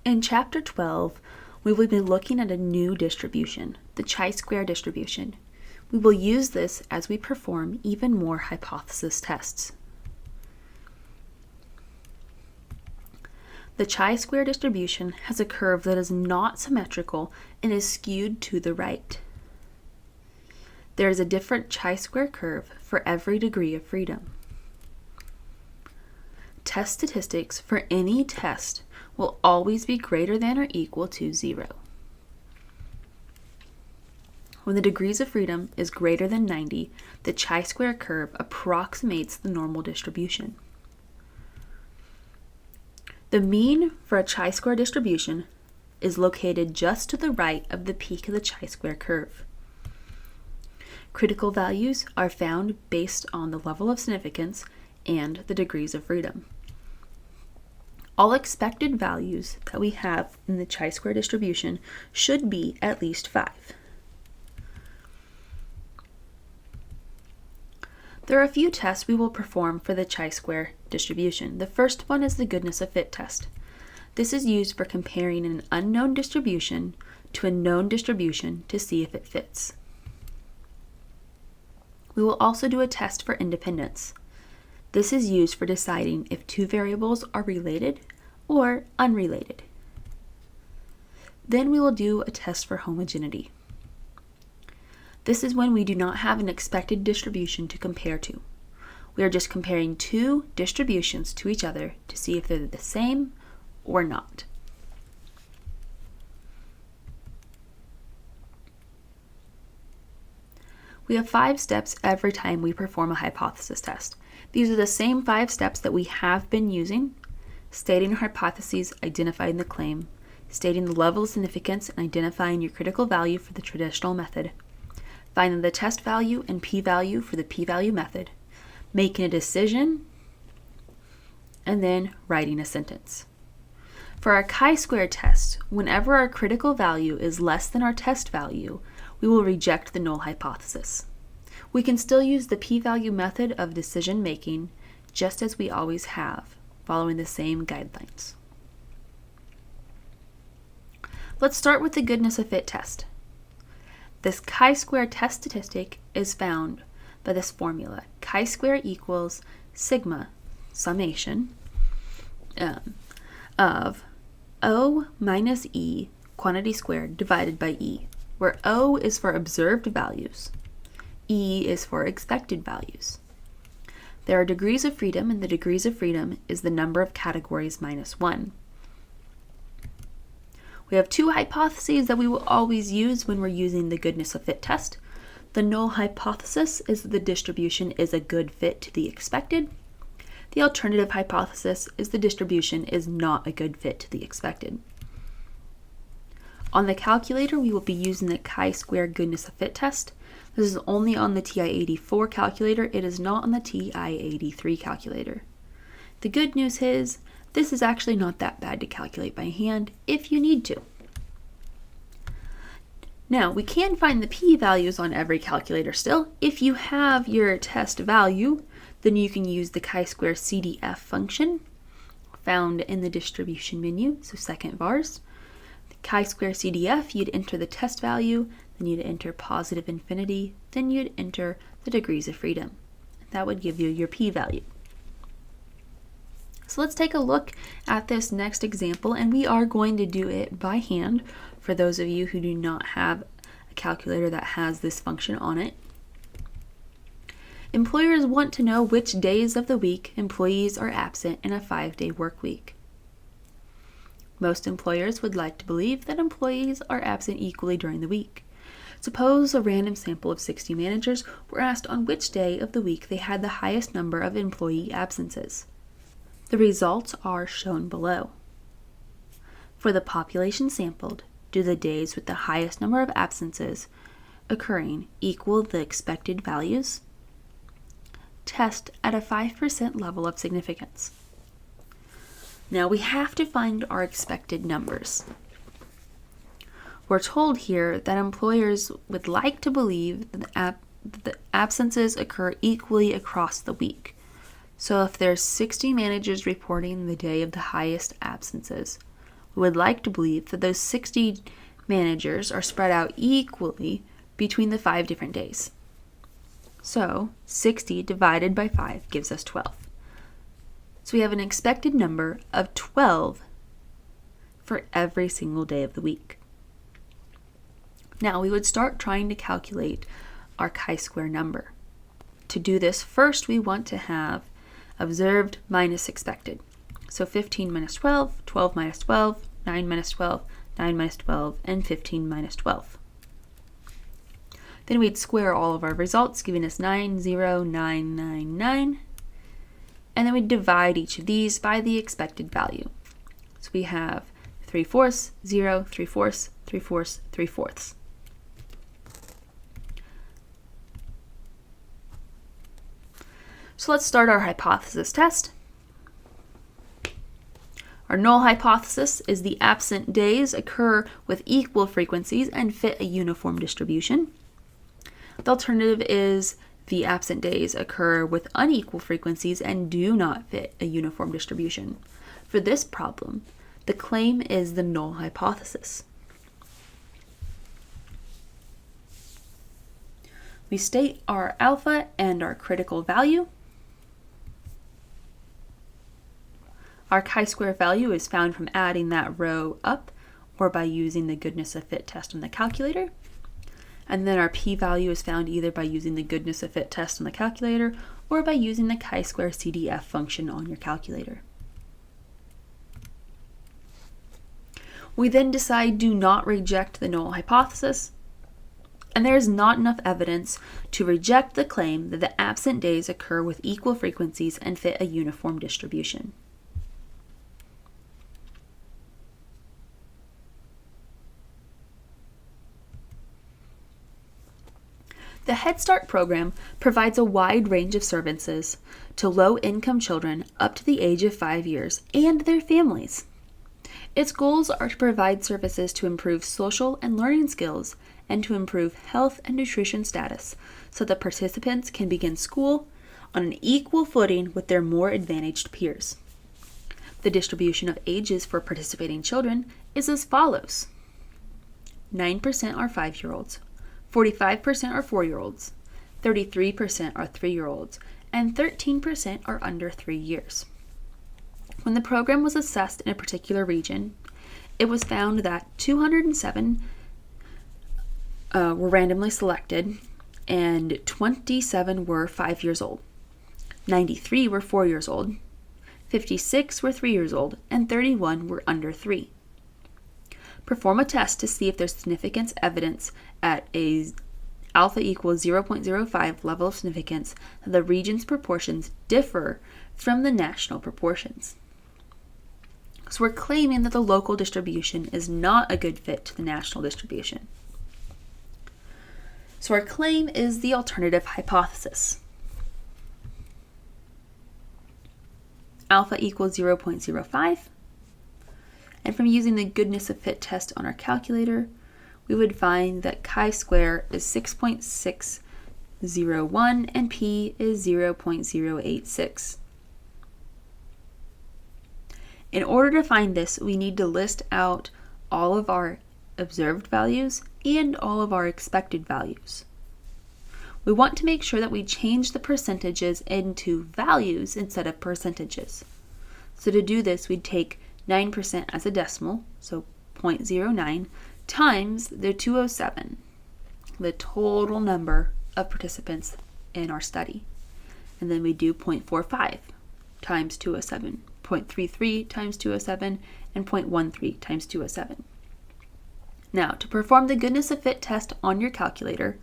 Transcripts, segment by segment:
In Chapter 12, we will be looking at a new distribution, the chi-square distribution. We will use this as we perform even more hypothesis tests. The chi-square distribution has a curve that is not symmetrical and is skewed to the right. There is a different chi-square curve for every degree of freedom. Test statistics for any test will always be greater than or equal to 0. When the degrees of freedom is greater than 90, the chi-square curve approximates the normal distribution. The mean for a chi-square distribution is located just to the right of the peak of the chi-square curve. Critical values are found based on the level of significance and the degrees of freedom. All expected values that we have in the chi-square distribution should be at least 5. There are a few tests we will perform for the chi-square distribution. The first one is the goodness of fit test. This is used for comparing an unknown distribution to a known distribution to see if it fits. We will also do a test for independence. This is used for deciding if two variables are related or unrelated. Then we will do a test for homogeneity. This is when we do not have an expected distribution to compare to. We are just comparing two distributions to each other to see if they're the same or not. We have 5 steps every time we perform a hypothesis test. These are the same 5 steps that we have been using: stating our hypotheses, identifying the claim, stating the level of significance, and identifying your critical value for the traditional method, finding the test value and p-value for the p-value method, making a decision, and then writing a sentence. For our chi-square test, whenever our critical value is less than our test value, we will reject the null hypothesis. We can still use the p-value method of decision making just as we always have, following the same guidelines. Let's start with the goodness of fit test. This chi-square test statistic is found by this formula. Chi-square equals sigma, summation, of O minus E, quantity squared, divided by E, where O is for observed values, E is for expected values. There are degrees of freedom, and the degrees of freedom is the number of categories minus 1. We have 2 hypotheses that we will always use when we're using the goodness of fit test. The null hypothesis is that the distribution is a good fit to the expected. The alternative hypothesis is the distribution is not a good fit to the expected. On the calculator, we will be using the chi-square goodness of fit test. This is only on the TI-84 calculator. It is not on the TI-83 calculator. The good news is this is actually not that bad to calculate by hand if you need to. Now, we can find the p-values on every calculator still. If you have your test value, then you can use the chi-square CDF function found in the distribution menu, so second vars. The chi-square CDF, you'd enter the test value, then you'd enter positive infinity, then you'd enter the degrees of freedom. That would give you your p-value. So let's take a look at this next example, and we are going to do it by hand for those of you who do not have a calculator that has this function on it. Employers want to know which days of the week employees are absent in a 5-day work week. Most employers would like to believe that employees are absent equally during the week. Suppose a random sample of 60 managers were asked on which day of the week they had the highest number of employee absences. The results are shown below. For the population sampled, do the days with the highest number of absences occurring equal the expected values? Test at a 5% level of significance. Now we have to find our expected numbers. We're told here that employers would like to believe that the absences occur equally across the week. So if there's 60 managers reporting the day of the highest absences, We would like to believe that those 60 managers are spread out equally between the 5 different days. So 60 divided by 5 gives us 12. So we have an expected number of 12 for every single day of the week. Now we would start trying to calculate our chi-square number. To do this, first we want to have observed minus expected. So 15 minus 12, 12 minus 12, 9 minus 12, 9 minus 12, and 15 minus 12. Then we'd square all of our results, giving us 90999. And then we'd divide each of these by the expected value. So we have 3/4, 0, 3/4, 3/4, 3/4. So let's start our hypothesis test. Our null hypothesis is the absent days occur with equal frequencies and fit a uniform distribution. The alternative is the absent days occur with unequal frequencies and do not fit a uniform distribution. For this problem, the claim is the null hypothesis. We state our alpha and our critical value. Our chi-square value is found from adding that row up or by using the goodness of fit test on the calculator. And then our p-value is found either by using the goodness of fit test on the calculator or by using the chi-square CDF function on your calculator. We then decide do not reject the null hypothesis, and there is not enough evidence to reject the claim that the absent days occur with equal frequencies and fit a uniform distribution. The Head Start program provides a wide range of services to low-income children up to the age of 5 years and their families. Its goals are to provide services to improve social and learning skills and to improve health and nutrition status so that participants can begin school on an equal footing with their more advantaged peers. The distribution of ages for participating children is as follows. 9% are 5-year-olds. 45% are 4-year-olds, 33% are 3-year-olds, and 13% are under 3 years. When the program was assessed in a particular region, it was found that 207 were randomly selected and 27 were 5 years old. 93 were 4 years old, 56 were 3 years old, and 31 were under 3. Perform a test to see if there's significance evidence at a alpha equals 0.05 level of significance that the region's proportions differ from the national proportions. So we're claiming that the local distribution is not a good fit to the national distribution. So our claim is the alternative hypothesis. Alpha equals 0.05. And from using the goodness of fit test on our calculator, we would find that chi-square is 6.601 and p is 0.086. In order to find this, we need to list out all of our observed values and all of our expected values. We want to make sure that we change the percentages into values instead of percentages. So to do this, we'd take 9% as a decimal, so 0.09, times the 207, the total number of participants in our study. And then we do 0.45 times 207, 0.33 times 207, and 0.13 times 207. Now, to perform the goodness of fit test on your calculator,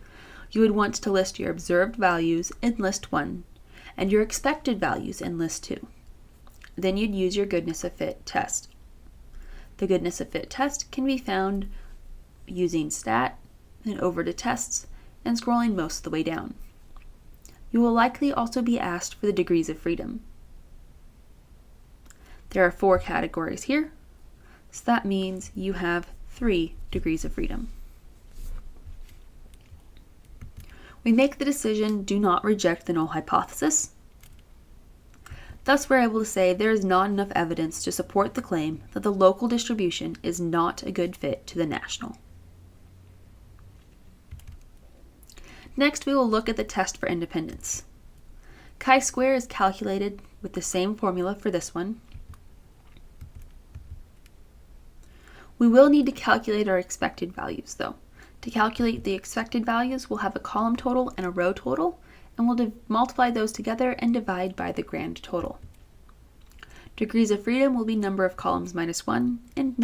you would want to list your observed values in list 1 and your expected values in list 2. Then you'd use your goodness of fit test. The goodness of fit test can be found using stat, then over to tests, and scrolling most of the way down. You will likely also be asked for the degrees of freedom. There are 4 categories here, so that means you have 3 degrees of freedom. We make the decision, do not reject the null hypothesis. Thus, we're able to say there is not enough evidence to support the claim that the local distribution is not a good fit to the national. Next, we will look at the test for independence. Chi-square is calculated with the same formula for this one. We will need to calculate our expected values, though. To calculate the expected values, we'll have a column total and a row total, and we'll multiply those together and divide by the grand total. Degrees of freedom will be number of columns minus 1 and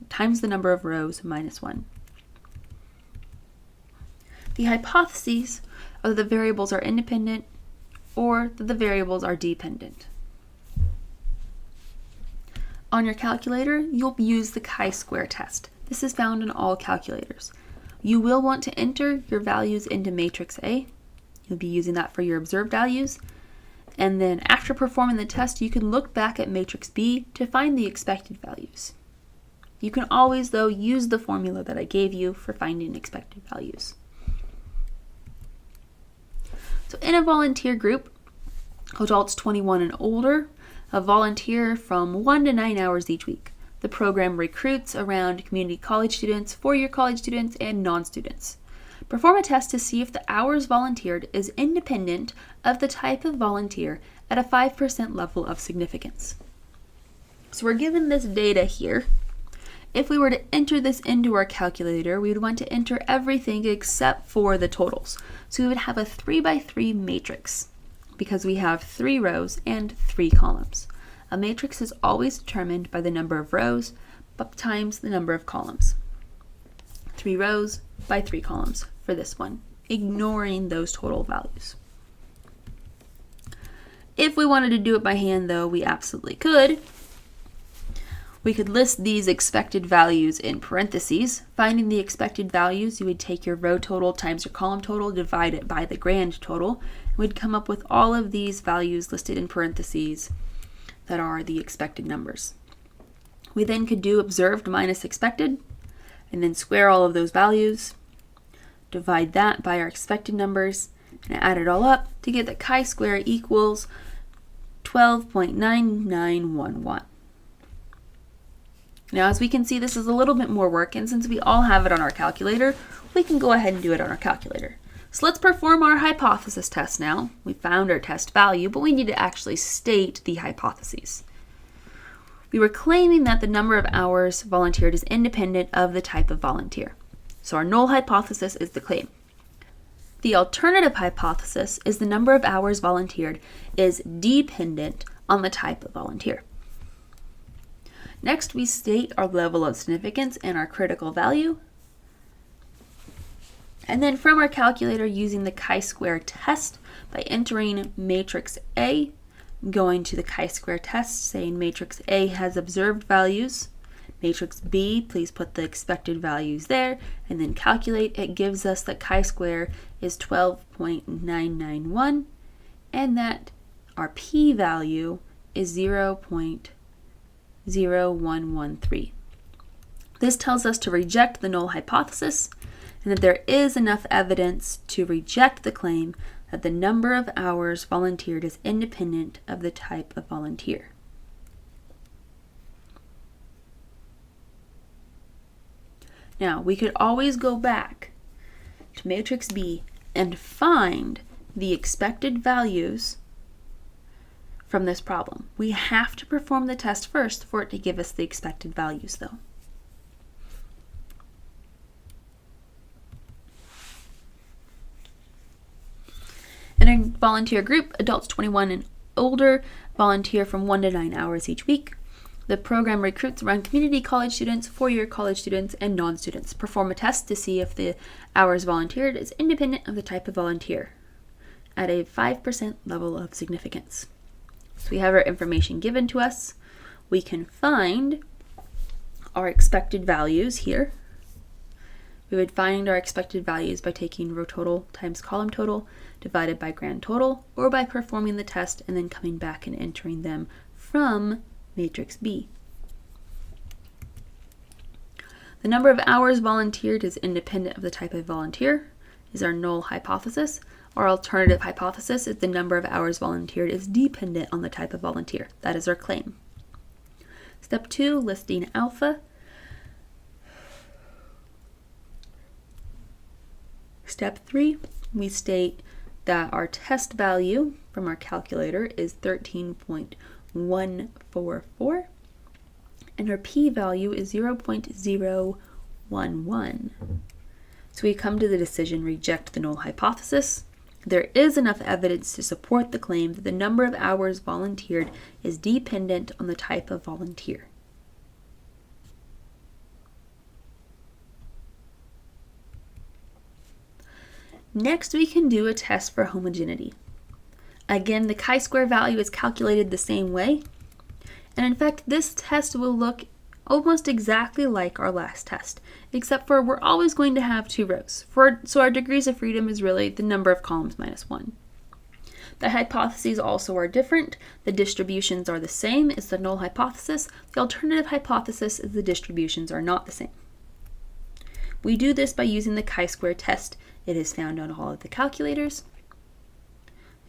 times the number of rows minus 1. The hypotheses are that the variables are independent or that the variables are dependent. On your calculator, you'll use the chi-square test. This is found in all calculators. You will want to enter your values into matrix A. You'll be using that for your observed values. And then after performing the test, you can look back at matrix B to find the expected values. You can always, though, use the formula that I gave you for finding expected values. So in a volunteer group, adults 21 and older, a volunteer from 1 to 9 hours each week. The program recruits around community college students, four-year college students, and non-students. Perform a test to see if the hours volunteered is independent of the type of volunteer at a 5% level of significance. So we're given this data here. If we were to enter this into our calculator, we would want to enter everything except for the totals. So we would have a 3x3 matrix because we have 3 rows and 3 columns. A matrix is always determined by the number of rows times the number of columns. 3 rows by 3 columns for this one, ignoring those total values. If we wanted to do it by hand, though, we absolutely could. We could list these expected values in parentheses. Finding the expected values, you would take your row total times your column total, divide it by the grand total, and we'd come up with all of these values listed in parentheses that are the expected numbers. We then could do observed minus expected, and then square all of those values, divide that by our expected numbers, and add it all up to get that chi-square equals 12.9911. Now, as we can see, this is a little bit more work, and since we all have it on our calculator, we can go ahead and do it on our calculator. So let's perform our hypothesis test now. We found our test value, but we need to actually state the hypotheses. We were claiming that the number of hours volunteered is independent of the type of volunteer. So our null hypothesis is the claim. The alternative hypothesis is the number of hours volunteered is dependent on the type of volunteer. Next, we state our level of significance and our critical value. And then from our calculator, using the chi-square test by entering matrix A, going to the chi-square test, saying matrix A has observed values. Matrix B, please put the expected values there, and then calculate. It gives us that chi-square is 12.991, and that our p-value is 0.0113. This tells us to reject the null hypothesis, and that there is enough evidence to reject the claim that the number of hours volunteered is independent of the type of volunteer. Now, we could always go back to matrix B and find the expected values from this problem. We have to perform the test first for it to give us the expected values, though. In a volunteer group, adults 21 and older volunteer from 1 to 9 hours each week. The program recruits around community college students, four-year college students, and non-students. Perform a test to see if the hours volunteered is independent of the type of volunteer at a 5% level of significance. So we have our information given to us. We can find our expected values here. We would find our expected values by taking row total times column total divided by grand total, or by performing the test and then coming back and entering them from matrix B. The number of hours volunteered is independent of the type of volunteer, is our null hypothesis. Our alternative hypothesis is the number of hours volunteered is dependent on the type of volunteer. That is our claim. Step 2, listing alpha. Step 3, we state that our test value from our calculator is 13.144 and our p-value is 0.011. So we come to the decision reject the null hypothesis. There is enough evidence to support the claim that the number of hours volunteered is dependent on the type of volunteer. Next, we can do a test for homogeneity. Again, the chi-square value is calculated the same way. And in fact, this test will look almost exactly like our last test, except for we're always going to have 2 rows. So our degrees of freedom is really the number of columns minus 1. The hypotheses also are different. The distributions are the same as the null hypothesis. The alternative hypothesis is the distributions are not the same. We do this by using the chi-square test. It is found on all of the calculators.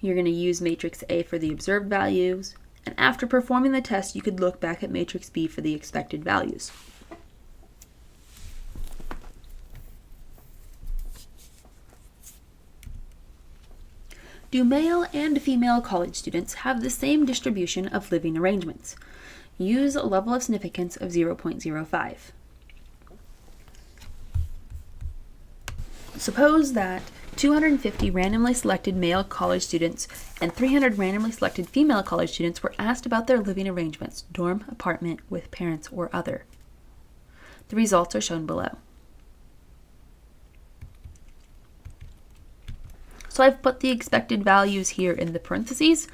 You're going to use matrix A for the observed values, and after performing the test, you could look back at matrix B for the expected values. Do male and female college students have the same distribution of living arrangements? Use a level of significance of 0.05. Suppose that 250 randomly selected male college students and 300 randomly selected female college students were asked about their living arrangements, dorm, apartment, with parents, or other. The results are shown below. So I've put the expected values here in the parentheses.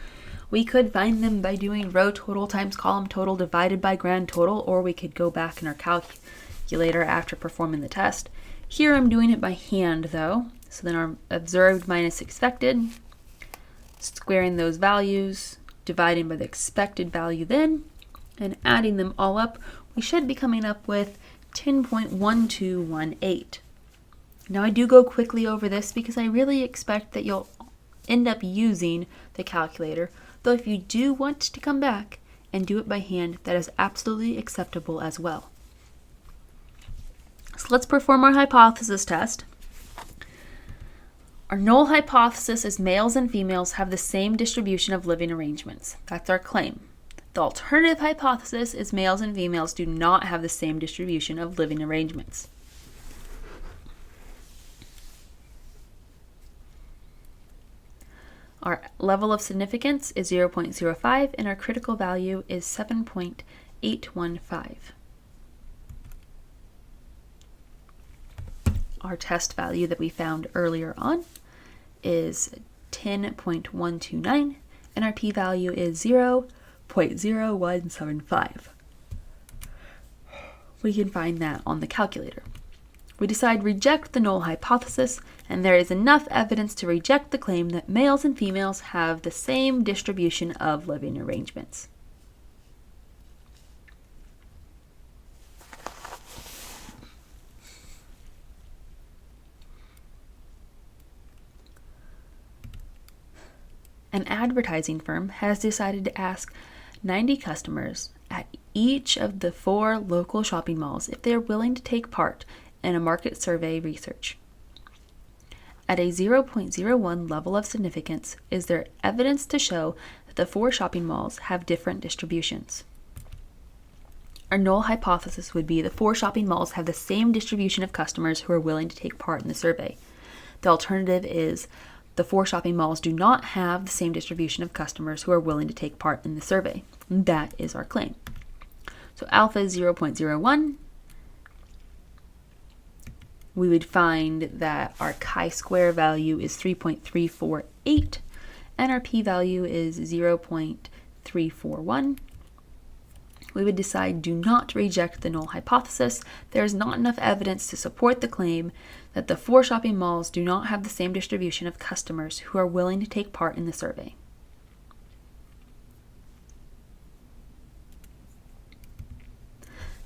We could find them by doing row total times column total divided by grand total, or we could go back in our calculator after performing the test. Here I'm doing it by hand though. So then our observed minus expected, squaring those values, dividing by the expected value then, and adding them all up, we should be coming up with 10.1218. Now I do go quickly over this because I really expect that you'll end up using the calculator, though if you do want to come back and do it by hand, that is absolutely acceptable as well. So let's perform our hypothesis test. Our null hypothesis is males and females have the same distribution of living arrangements. That's our claim. The alternative hypothesis is males and females do not have the same distribution of living arrangements. Our level of significance is 0.05 and our critical value is 7.815. Our test value that we found earlier on is 10.129 and our p-value is 0.0175. We can find that on the calculator. We decide reject the null hypothesis, and there is enough evidence to reject the claim that males and females have the same distribution of living arrangements. An advertising firm has decided to ask 90 customers at each of the 4 local shopping malls if they are willing to take part in a market survey research. At a 0.01 level of significance, is there evidence to show that the 4 shopping malls have different distributions? Our null hypothesis would be the 4 shopping malls have the same distribution of customers who are willing to take part in the survey. The alternative is the 4 shopping malls do not have the same distribution of customers who are willing to take part in the survey. That is our claim. So alpha is 0.01. We would find that our chi-square value is 3.348 and our p-value is 0.341. We would decide do not reject the null hypothesis. There is not enough evidence to support the claim that the 4 shopping malls do not have the same distribution of customers who are willing to take part in the survey.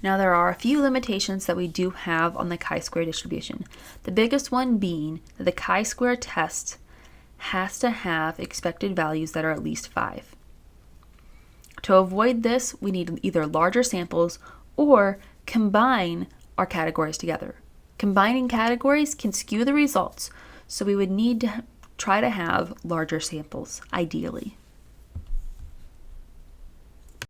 Now there are a few limitations that we do have on the chi-square distribution. The biggest one being that the chi-square test has to have expected values that are at least 5. To avoid this, we need either larger samples or combine our categories together. Combining categories can skew the results, so we would need to try to have larger samples, ideally.